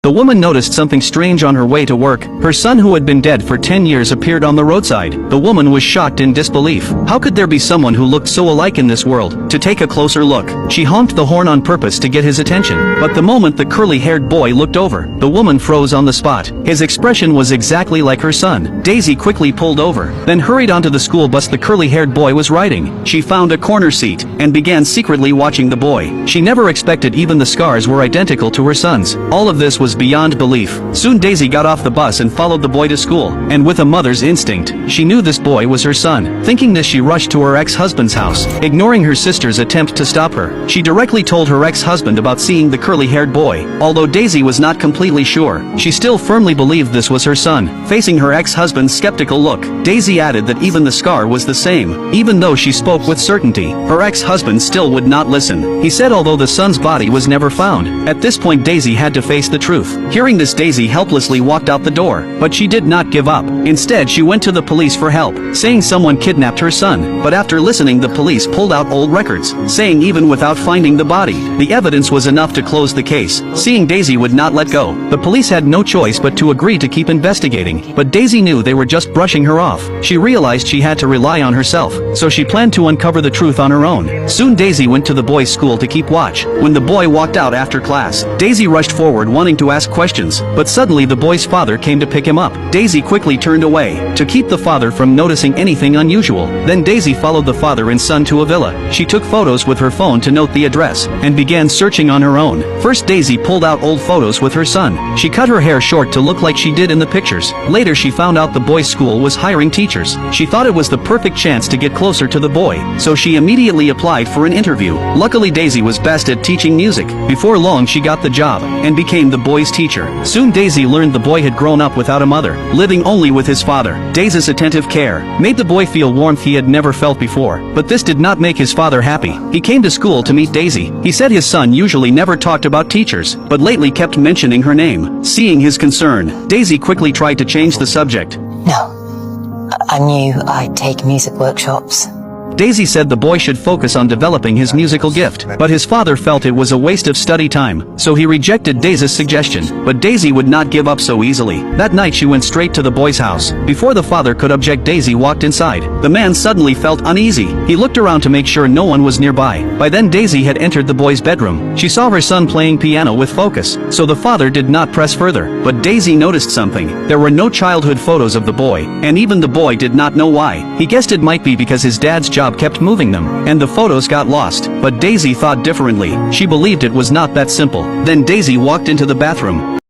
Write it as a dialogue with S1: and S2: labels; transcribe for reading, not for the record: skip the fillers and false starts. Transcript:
S1: The woman noticed something strange on her way to work. Her son, who had been dead for 10 years, appeared on the roadside. The woman was shocked in disbelief. How could there be someone who looked so alike in this world? To take a closer look, she honked the horn on purpose to get his attention. But the moment the curly-haired boy looked over, the woman froze on the spot. His expression was exactly like her son. Daisy quickly pulled over, then hurried onto the school bus the curly-haired boy was riding. She found a corner seat and began secretly watching the boy. She never expected even the scars were identical to her son's. All of this was beyond belief. Soon Daisy got off the bus and followed the boy to school, and with a mother's instinct, she knew this boy was her son. Thinking this, she rushed to her ex-husband's house. Ignoring her sister's attempt to stop her, she directly told her ex-husband about seeing the curly-haired boy. Although Daisy was not completely sure, she still firmly believed this was her son. Facing her ex-husband's skeptical look, Daisy added that even the scar was the same. Even though she spoke with certainty, her ex-husband still would not listen. He said although the son's body was never found. At this point Daisy had to face the truth. Hearing this, Daisy helplessly walked out the door, but she did not give up. Instead, she went to the police for help, saying someone kidnapped her son. But after listening, the police pulled out old records, saying even without finding the body, the evidence was enough to close the case. Seeing Daisy would not let go, the police had no choice but to agree to keep investigating. But Daisy knew they were just brushing her off. She realized she had to rely on herself, so she planned to uncover the truth on her own. Soon Daisy went to the boys' school to keep watch. When the boy walked out after class, Daisy rushed forward wanting to ask questions, but suddenly the boy's father came to pick him up. Daisy quickly turned away, to keep the father from noticing anything unusual. Then Daisy followed the father and son to a villa. She took photos with her phone to note the address, and began searching on her own. First, Daisy pulled out old photos with her son. She cut her hair short to look like she did in the pictures. Later she found out the boys' school was hiring teachers. She thought it was the perfect chance to get closer to the boy, so she immediately applied for an interview. Luckily Daisy was best at teaching music. Before long she got the job, and became the boy's teacher. Soon Daisy learned the boy had grown up without a mother, living only with his father. Daisy's attentive care made the boy feel warmth he had never felt before, but this did not make his father happy. He came to school to meet Daisy. He said his son usually never talked about teachers, but lately kept mentioning her name. Seeing his concern, Daisy quickly tried to change the subject.
S2: No, I knew I'd take music workshops.
S1: Daisy said the boy should focus on developing his musical gift, but his father felt it was a waste of study time, so he rejected Daisy's suggestion. But Daisy would not give up so easily. That night she went straight to the boy's house. Before the father could object, Daisy walked inside. The man suddenly felt uneasy. He looked around to make sure no one was nearby. By then Daisy had entered the boy's bedroom. She saw her son playing piano with focus, so the father did not press further. But Daisy noticed something. There were no childhood photos of the boy, and even the boy did not know why. He guessed it might be because his dad's job kept moving them, and the photos got lost. But Daisy thought differently. She believed it was not that simple. Then Daisy walked into the bathroom.